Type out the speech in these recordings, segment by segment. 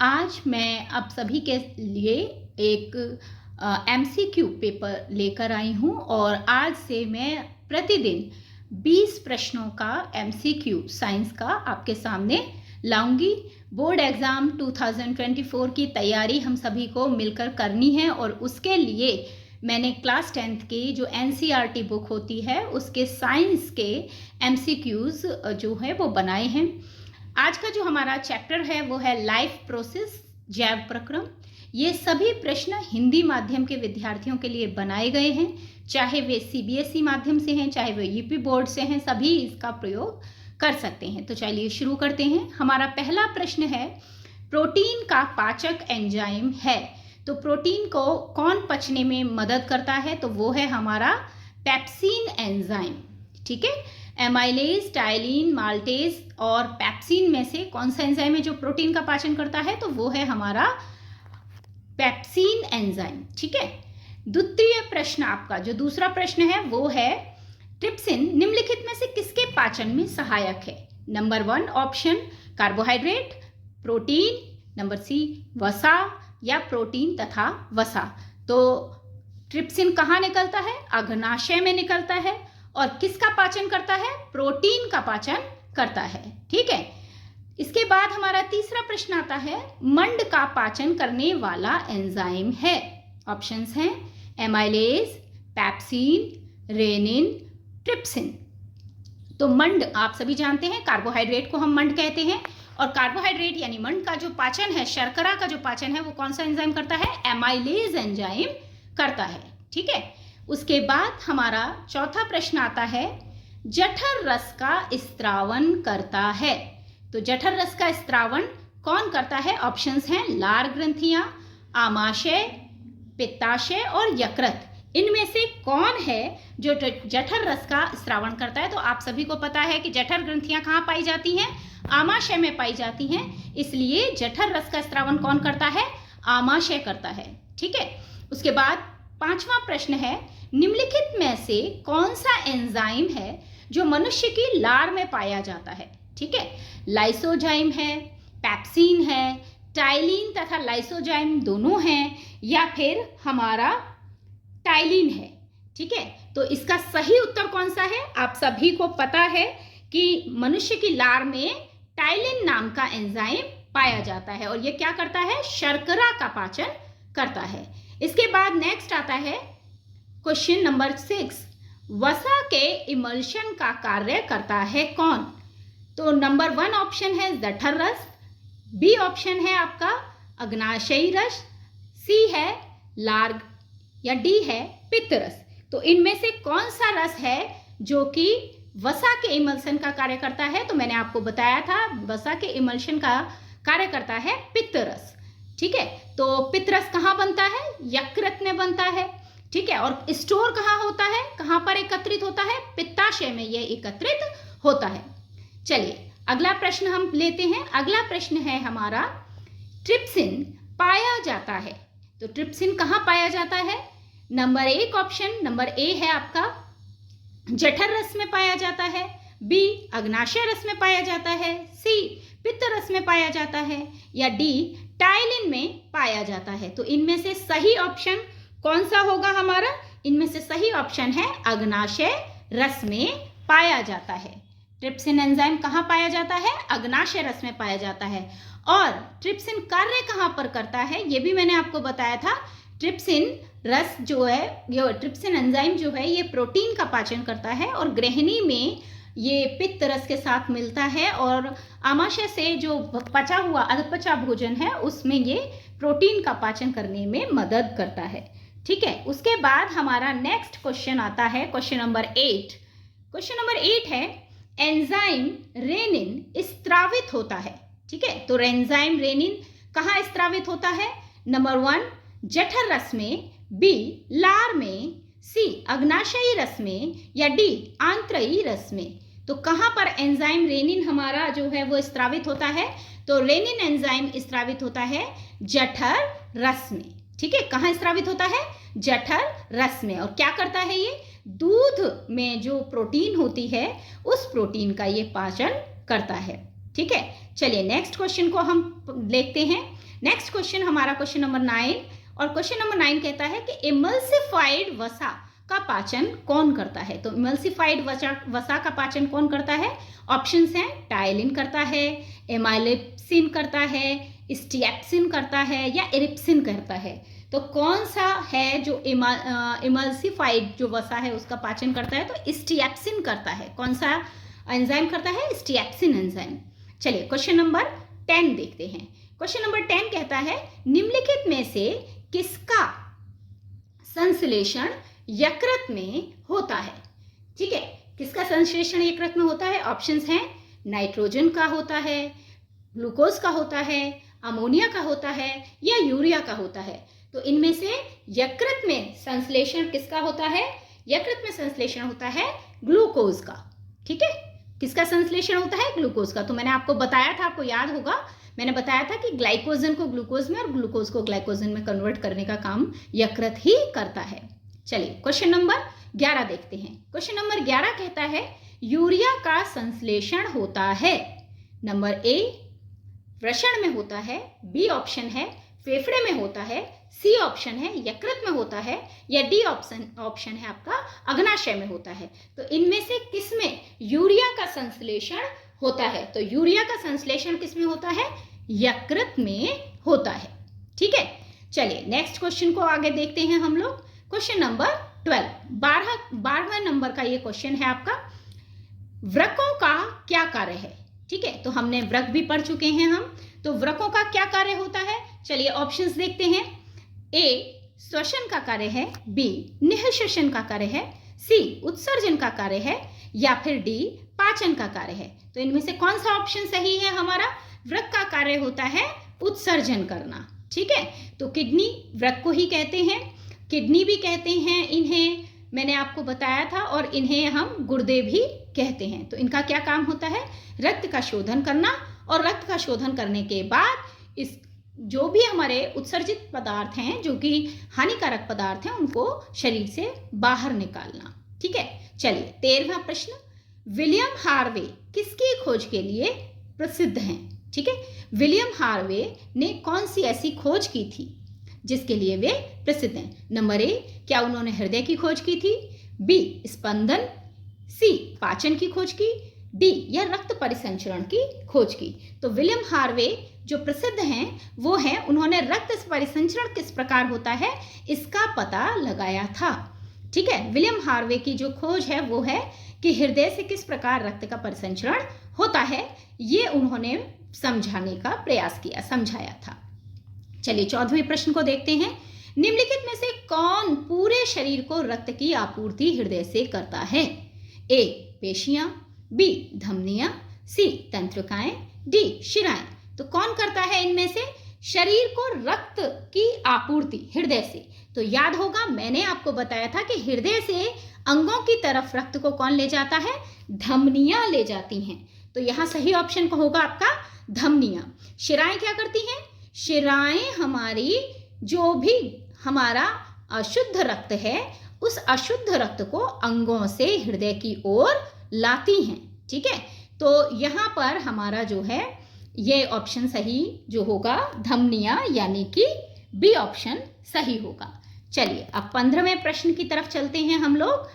आज मैं आप सभी के लिए एक एमसीक्यू पेपर लेकर आई हूँ और आज से मैं प्रतिदिन 20 प्रश्नों का एमसीक्यू साइंस का आपके सामने लाऊंगी। बोर्ड एग्ज़ाम 2024 की तैयारी हम सभी को मिलकर करनी है और उसके लिए मैंने क्लास 10th की जो एनसीईआरटी बुक होती है उसके साइंस के एमसीक्यूज़ जो है वो बनाए हैं। आज का जो हमारा चैप्टर है वो है लाइफ प्रोसेस, जैव प्रक्रम। ये सभी प्रश्न हिंदी माध्यम के विद्यार्थियों के लिए बनाए गए हैं, चाहे वे सीबीएसई माध्यम से हैं, चाहे वे यूपी बोर्ड से हैं, सभी इसका प्रयोग कर सकते हैं। तो चलिए शुरू करते हैं। हमारा पहला प्रश्न है, प्रोटीन का पाचक एंजाइम है, तो प्रोटीन को कौन पचने में मदद करता है? तो वो है हमारा पेप्सिन एंजाइम। ठीक है, एमाइलेज, टाइलिन, माल्टेज और पेप्सिन में से कौन सा एंजाइम है जो प्रोटीन का पाचन करता है? तो वो है हमारा पेप्सिन एंजाइम। ठीक है, द्वितीय प्रश्न आपका जो दूसरा प्रश्न है वो है, ट्रिप्सिन निम्नलिखित में से किसके पाचन में सहायक है? Number 1 option carbohydrate, protein, number C वसा या प्रोटीन तथा वसा। तो ट्रिप्सिन कहाँ निकलता है? अग्नाशय में निकलता है और किसका पाचन करता है? प्रोटीन का पाचन करता है। ठीक है, इसके बाद हमारा तीसरा प्रश्न आता है, मंड का पाचन करने वाला एंजाइम है। ऑप्शंस हैं एमाइलेज, पेप्सिन, रेनिन, ट्रिप्सिन। तो मंड आप सभी जानते हैं, कार्बोहाइड्रेट को हम मंड कहते हैं और कार्बोहाइड्रेट यानी मंड का जो पाचन है, शर्करा का जो पाचन है, वो कौन सा एंजाइम करता है? एमाइलेज एंजाइम करता है। ठीक है, उसके बाद हमारा चौथा प्रश्न आता है, जठर रस का स्त्रावन करता है। तो जठर रस का स्त्रावन कौन करता है? ऑप्शंस हैं लार ग्रंथियां, आमाशय, पित्ताशय और यकृत। इनमें से कौन है जो जठर रस का स्त्रावन करता है? तो आप सभी को पता है कि जठर ग्रंथियां कहाँ पाई जाती हैं? आमाशय में पाई जाती हैं, इसलिए जठर रस का स्त्रावन कौन करता है? आमाशय करता है। ठीक है, उसके बाद पांचवा प्रश्न है, निम्नलिखित में से कौन सा एंजाइम है जो मनुष्य की लार में पाया जाता है? ठीक है, लाइसोजाइम है, पेप्सिन है, टाइलिन तथा लाइसोजाइम दोनों हैं, या फिर हमारा टाइलिन है। ठीक है, तो इसका सही उत्तर कौन सा है? आप सभी को पता है कि मनुष्य की लार में टाइलिन नाम का एंजाइम पाया जाता है और ये क्या करता है? शर्करा का पाचन करता है। इसके बाद नेक्स्ट आता है क्वेश्चन नंबर 6, वसा के इमल्शन का कार्य करता है कौन? तो नंबर 1 ऑप्शन है जठर रस, बी ऑप्शन है आपका अग्नाशयी रस, सी है लार या डी है पित्त रस। तो इनमें से कौन सा रस है जो कि वसा के इमल्शन का कार्य करता है? तो मैंने आपको बताया था, वसा के इमल्शन का कार्य करता है पित्त रस। ठीक है, तो पित्त रस कहाँ बनता है? यकृत में बनता है। ठीक है, और स्टोर कहाँ होता है? कहाँ पर एकत्रित होता है? पित्ताशय में यह एकत्रित होता है। चलिए अगला प्रश्न हम लेते हैं। अगला प्रश्न है हमारा, ट्रिप्सिन पाया जाता है, तो ट्रिप्सिन कहाँ पाया जाता है? नंबर 1 ऑप्शन नंबर ए है आपका जठर रस में पाया जाता है, बी अग्नाशय रस में पाया जाता है, सी पित्त रस में पाया जाता है, या डी टाइलिन में पाया जाता है। तो इनमें से सही ऑप्शन कौन सा होगा हमारा? इनमें से सही ऑप्शन है अग्नाशय रस में पाया जाता है। ट्रिप्सिन एंजाइम कहाँ पाया जाता है? अग्नाशय रस में पाया जाता है। और ट्रिप्सिन कार्य कहाँ पर करता है ये भी मैंने आपको बताया था। ट्रिप्सिन रस जो है, ये ट्रिप्सिन एंजाइम जो है, ये प्रोटीन का पाचन करता है और गृहिणी में ये पित्त रस के साथ मिलता है और आमाशय से जो पचा हुआ अधपचा भोजन है उसमें ये प्रोटीन का पाचन करने में मदद करता है। ठीक है, उसके बाद हमारा नेक्स्ट क्वेश्चन आता है, क्वेश्चन नंबर 8। क्वेश्चन नंबर 8 है, एंजाइम रेनिन स्त्रावित होता है। ठीक है, तो एंजाइम रेनिन कहाँ स्त्रावित होता है? नंबर 1 जठर रस में, बी लार में, सी अग्नाशयी रस में, या डी आंत्रयी रस में। तो कहाँ पर एंजाइम रेनिन हमारा जो है वो स्त्रावित होता है? तो रेनिन एंजाइम स्त्रावित होता है जठर रस में। ठीक है, कहाँ स्त्रावित होता है? जठर रस में। और क्या करता है ये? दूध में जो प्रोटीन होती है उस प्रोटीन का ये पाचन करता है। ठीक है, चलिए नेक्स्ट क्वेश्चन को हम देखते हैं। नेक्स्ट क्वेश्चन हमारा क्वेश्चन नंबर 9, और क्वेश्चन नंबर 9 कहता है कि इमल्सिफाइड वसा का पाचन कौन करता है। तो इमल्सिफाइड वसा का पाचन कौन करता है? ऑप्शंस हैं, टाइलिन करता है, एमाइलिप्सिन करता है, स्टिएप्सिन करता है, या एरिप्सिन करता है। तो कौन सा है जो इमल्सिफाइड जो वसा है उसका पाचन करता है? तो स्टिएप्सिन करता है। कौन सा एंजाइम करता है? स्टिएप्सिन एंजाइम। चलिए क्वेश्चन नंबर 10 देखते हैं। क्वेश्चन नंबर 10 कहता है निम्नलिखित में से किसका संश्लेषण यकृत में होता है? ठीक है, किसका संश्लेषण यकृत में होता है? ऑप्शंस हैं, नाइट्रोजन का होता है, ग्लूकोज का होता है, अमोनिया का होता है, या यूरिया का होता है। तो इनमें से यकृत में संश्लेषण किसका होता है? यकृत में संश्लेषण होता है ग्लूकोज का। ठीक है, किसका संश्लेषण होता है? ग्लूकोज का। तो मैंने आपको बताया था, आपको याद होगा, मैंने बताया था कि ग्लाइकोजन को ग्लूकोज में और ग्लूकोज को ग्लाइकोजन में कन्वर्ट करने का काम यकृत ही करता है। चलिए क्वेश्चन नंबर 11 देखते हैं। क्वेश्चन नंबर 11 कहता है यूरिया का संश्लेषण होता है, नंबर ए वृषण में होता है, बी ऑप्शन है फेफड़े में होता है, सी ऑप्शन है यकृत में होता है, या डी ऑप्शन है आपका अग्नाशय में होता है। तो इनमें से किसमें यूरिया का संश्लेषण होता है? तो यूरिया का संश्लेषण किसमें होता है? यकृत में होता है। ठीक है, चलिए नेक्स्ट क्वेश्चन को आगे देखते हैं हम लोग। क्वेश्चन नंबर 12, 12वें नंबर का ये क्वेश्चन है आपका, वृक्कों का क्या कार्य है? ठीक है, तो हमने वृक्क भी पढ़ चुके हैं हम, तो वृक्कों का क्या कार्य होता है? चलिए ऑप्शंस देखते हैं। ए श्वसन का कार्य है, बी निःश्वसन का कार्य है, सी उत्सर्जन का कार्य है, या फिर डी पाचन का कार्य है। तो इनमें से कौन सा ऑप्शन सही है हमारा? वृक्क का कार्य होता है उत्सर्जन करना। ठीक है, तो किडनी वृक्क को ही कहते हैं, किडनी भी कहते हैं इन्हें, मैंने आपको बताया था, और इन्हें हम गुर्दे भी कहते हैं। तो इनका क्या काम होता है? रक्त का शोधन करना, और रक्त का शोधन करने के बाद इस जो भी हमारे उत्सर्जित पदार्थ हैं, जो कि हानिकारक पदार्थ हैं, उनको शरीर से बाहर निकालना। ठीक है, चलिए 13वां प्रश्न, विलियम हार्वे किसकी खोज के लिए प्रसिद्ध हैं? ठीक है, विलियम हार्वे ने कौन सी ऐसी खोज की थी जिसके लिए वे प्रसिद्ध हैं? नंबर ए क्या उन्होंने हृदय की खोज की थी, बी स्पंदन, सी पाचन की खोज की, डी या रक्त परिसंचरण की खोज की। तो विलियम हार्वे जो प्रसिद्ध हैं वो हैं, उन्होंने रक्त परिसंचरण किस प्रकार होता है इसका पता लगाया था। ठीक है, विलियम हार्वे की जो खोज है वो है कि हृदय से किस प्रकार रक्त का परिसंचरण होता है, ये उन्होंने समझाने का प्रयास किया, समझाया था। चलिए 14वें प्रश्न को देखते हैं। निम्नलिखित में से कौन पूरे शरीर को रक्त की आपूर्ति हृदय से करता है? ए पेशियां, बी धमनियां, सी तंत्रिकाएं, डी शिराएं। तो कौन करता है इनमें से शरीर को रक्त की आपूर्ति हृदय से? तो याद होगा मैंने आपको बताया था कि हृदय से अंगों की तरफ रक्त को कौन ले जाता है? धमनियां ले जाती हैं। तो यहाँ सही ऑप्शन को होगा आपका धमनियां। शिराएं क्या करती हैं? शिराएं हमारी जो भी हमारा अशुद्ध रक्त है उस अशुद्ध रक्त को अंगों से हृदय की ओर लाती हैं। ठीक है, तो यहाँ पर हमारा जो है ये ऑप्शन सही जो होगा धमनियां, यानी कि बी ऑप्शन सही होगा। चलिए अब 15वें प्रश्न की तरफ चलते हैं हम लोग।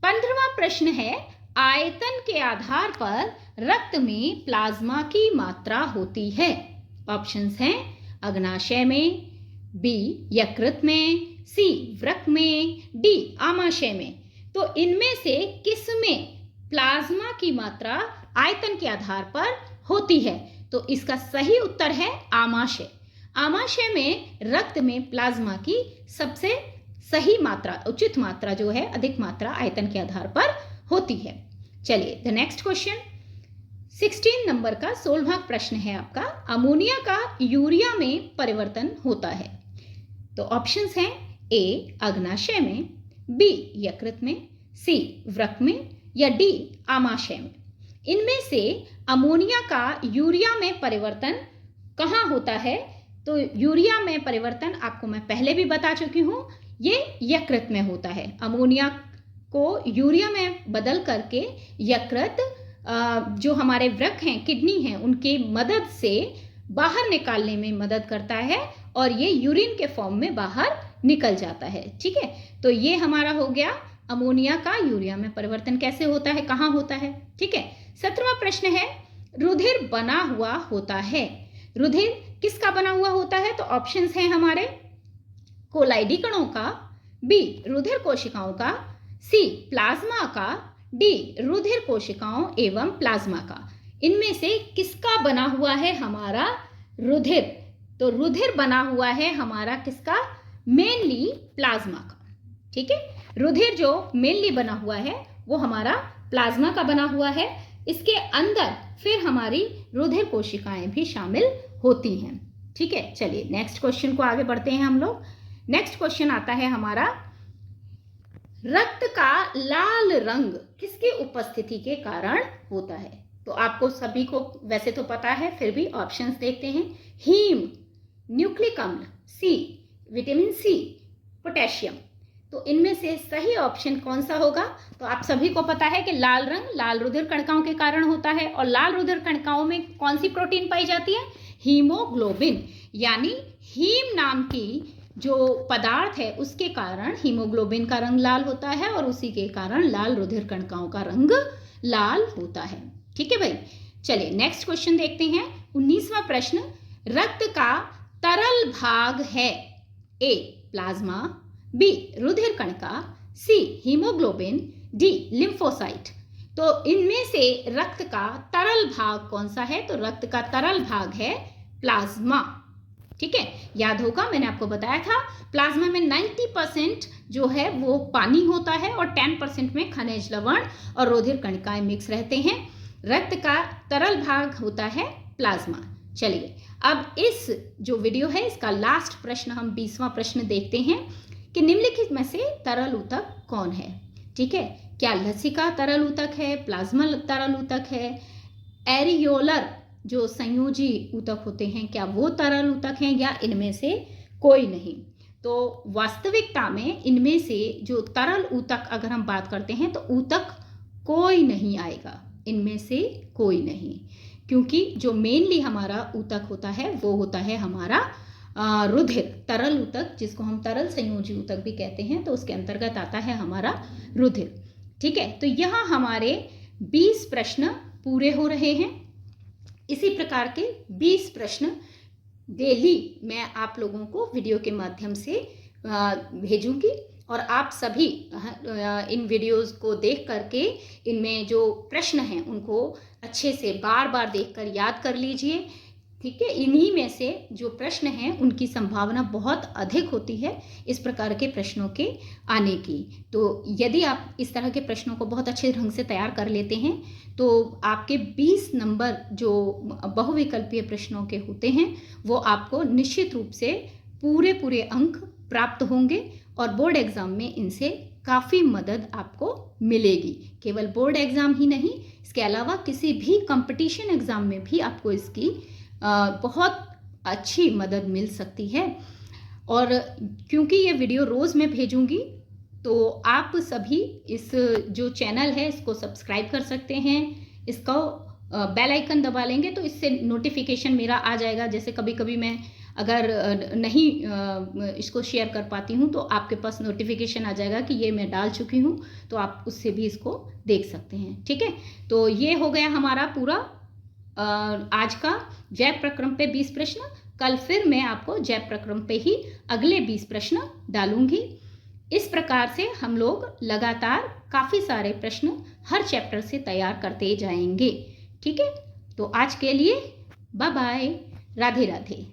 15वां प्रश्न है, आयतन के आधार पर रक्त में प्लाज्मा की मात्रा होती है। ऑप्शंस हैं अग्नाशय में, बी यकृत में, सी वृक्क में, डी आमाशय में। तो इनमें से किसमें प्लाज्मा की मात्रा आयतन के आधार पर होती है? तो इसका सही उत्तर है आमाशय। आमाशय में रक्त में प्लाज्मा की सबसे सही मात्रा, उचित मात्रा जो है, अधिक मात्रा आयतन के आधार पर होती है। चलिए द नेक्स्ट क्वेश्चन 16 नंबर का 16वां प्रश्न है आपका, अमोनिया का यूरिया में परिवर्तन होता है। तो ऑप्शंस हैं ए अग्नाशय में, बी यकृत में, सी वृक्क में, या डी आमाशय में। इनमें से अमोनिया का यूरिया में परिवर्तन कहाँ होता है? तो यूरिया में परिवर्तन आपको मैं पहले भी बता चुकी हूँ, ये यकृत में होता है। अमोनिया को यूरिया में बदल करके यकृत जो हमारे वृक्क हैं, किडनी हैं, उनकी मदद से बाहर निकालने में मदद करता है और ये यूरिन के फॉर्म में बाहर निकल जाता है। ठीक है, तो ये हमारा हो गया अमोनिया का यूरिया में परिवर्तन कैसे होता है, कहाँ होता है। ठीक है, 17वां प्रश्न है, रुधिर बना हुआ होता है। रुधिर किसका बना हुआ होता है? तो ऑप्शंस हैं हमारे, कोलाइडी कणों का, बी रुधिर कोशिकाओं का, सी प्लाज्मा का, डी रुधिर कोशिकाओं एवं प्लाज्मा का। इनमें से किसका बना हुआ है हमारा रुधिर? तो रुधिर बना हुआ है हमारा किसका? मेनली प्लाज्मा का। ठीक है, रुधिर जो मेनली बना हुआ है वो हमारा प्लाज्मा का बना हुआ है। इसके अंदर फिर हमारी रुधिर कोशिकाएं भी शामिल होती हैं। ठीक है, चलिए नेक्स्ट क्वेश्चन को आगे बढ़ते हैं हम लोग। नेक्स्ट क्वेश्चन आता है हमारा, रक्त का लाल रंग किसकी उपस्थिति के कारण होता है? तो आपको सभी को वैसे तो पता है, फिर भी ऑप्शंस देखते हैं। हीम, न्यूक्लिक अम्ल, सी विटामिन सी, पोटेशियम। तो इनमें से सही ऑप्शन कौन सा होगा? तो आप सभी को पता है कि लाल रंग लाल रुधिर कणिकाओं के कारण होता है, और लाल रुधिर कणिकाओं में कौन सी प्रोटीन पाई जाती है? हीमोग्लोबिन। यानी हीम नाम की जो पदार्थ है उसके कारण हीमोग्लोबिन का रंग लाल होता है, और उसी के कारण लाल रुधिर कणिकाओं का रंग लाल होता है। ठीक है भाई, चलिए नेक्स्ट क्वेश्चन देखते हैं। 19वां प्रश्न, रक्त का तरल भाग है ए प्लाज्मा, बी रुधिर कणिका, सी हीमोग्लोबिन, डी लिम्फोसाइट। तो इनमें से रक्त का तरल भाग कौन सा है? तो रक्त का तरल भाग है प्लाज्मा। ठीक है, याद होगा मैंने आपको बताया था प्लाज्मा में 90% जो है वो पानी होता है और 10% में खनिज लवण और रुधिर कणिकाएं मिक्स रहते हैं। रक्त का तरल भाग होता है प्लाज्मा। चलिए अब इस जो वीडियो है इसका लास्ट प्रश्न, हम 20वां प्रश्न देखते हैं कि निम्नलिखित में से तरल ऊतक कौन है? ठीक है, क्या लसिका तरल ऊतक है, प्लाज्मा तरल ऊतक है, एरियोलर जो संयोजी ऊतक होते हैं क्या वो तरल ऊतक हैं, या इनमें से कोई नहीं? तो वास्तविकता में इनमें से जो तरल ऊतक अगर हम बात करते हैं तो ऊतक कोई नहीं आएगा, इनमें से कोई नहीं, क्योंकि जो मेनली हमारा ऊतक होता है वो होता है हमारा रुधिर, तरल ऊतक जिसको हम तरल संयोजी ऊतक भी कहते हैं, तो उसके अंतर्गत आता है हमारा रुधिर। ठीक है, तो यहाँ हमारे 20 प्रश्न पूरे हो रहे हैं। इसी प्रकार के 20 प्रश्न डेली मैं आप लोगों को वीडियो के माध्यम से भेजूंगी, और आप सभी इन वीडियोस को देख करके इनमें जो प्रश्न हैं उनको अच्छे से बार बार देखकर याद कर लीजिए। ठीक है, इन्हीं में से जो प्रश्न हैं उनकी संभावना बहुत अधिक होती है इस प्रकार के प्रश्नों के आने की। तो यदि आप इस तरह के प्रश्नों को बहुत अच्छे ढंग से तैयार कर लेते हैं तो आपके 20 नंबर जो बहुविकल्पीय प्रश्नों के होते हैं वो आपको निश्चित रूप से पूरे अंक प्राप्त होंगे, और बोर्ड एग्जाम में इनसे काफ़ी मदद आपको मिलेगी। केवल बोर्ड एग्जाम ही नहीं, इसके अलावा किसी भी कंपटीशन एग्जाम में भी आपको इसकी बहुत अच्छी मदद मिल सकती है। और क्योंकि ये वीडियो रोज़ मैं भेजूंगी तो आप सभी इस जो चैनल है इसको सब्सक्राइब कर सकते हैं, इसको बेल आइकन दबा लेंगे तो इससे नोटिफिकेशन मेरा आ जाएगा। जैसे कभी कभी मैं अगर नहीं इसको शेयर कर पाती हूँ तो आपके पास नोटिफिकेशन आ जाएगा कि ये मैं डाल चुकी हूँ, तो आप उससे भी इसको देख सकते हैं। ठीक है, तो ये हो गया हमारा पूरा आज का जैव प्रक्रम पे 20 प्रश्न। कल फिर मैं आपको जैव प्रक्रम पे ही अगले 20 प्रश्न डालूंगी। इस प्रकार से हम लोग लगातार काफ़ी सारे प्रश्न हर चैप्टर से तैयार करते जाएंगे। ठीक है, तो आज के लिए बाय बाय, राधे राधे।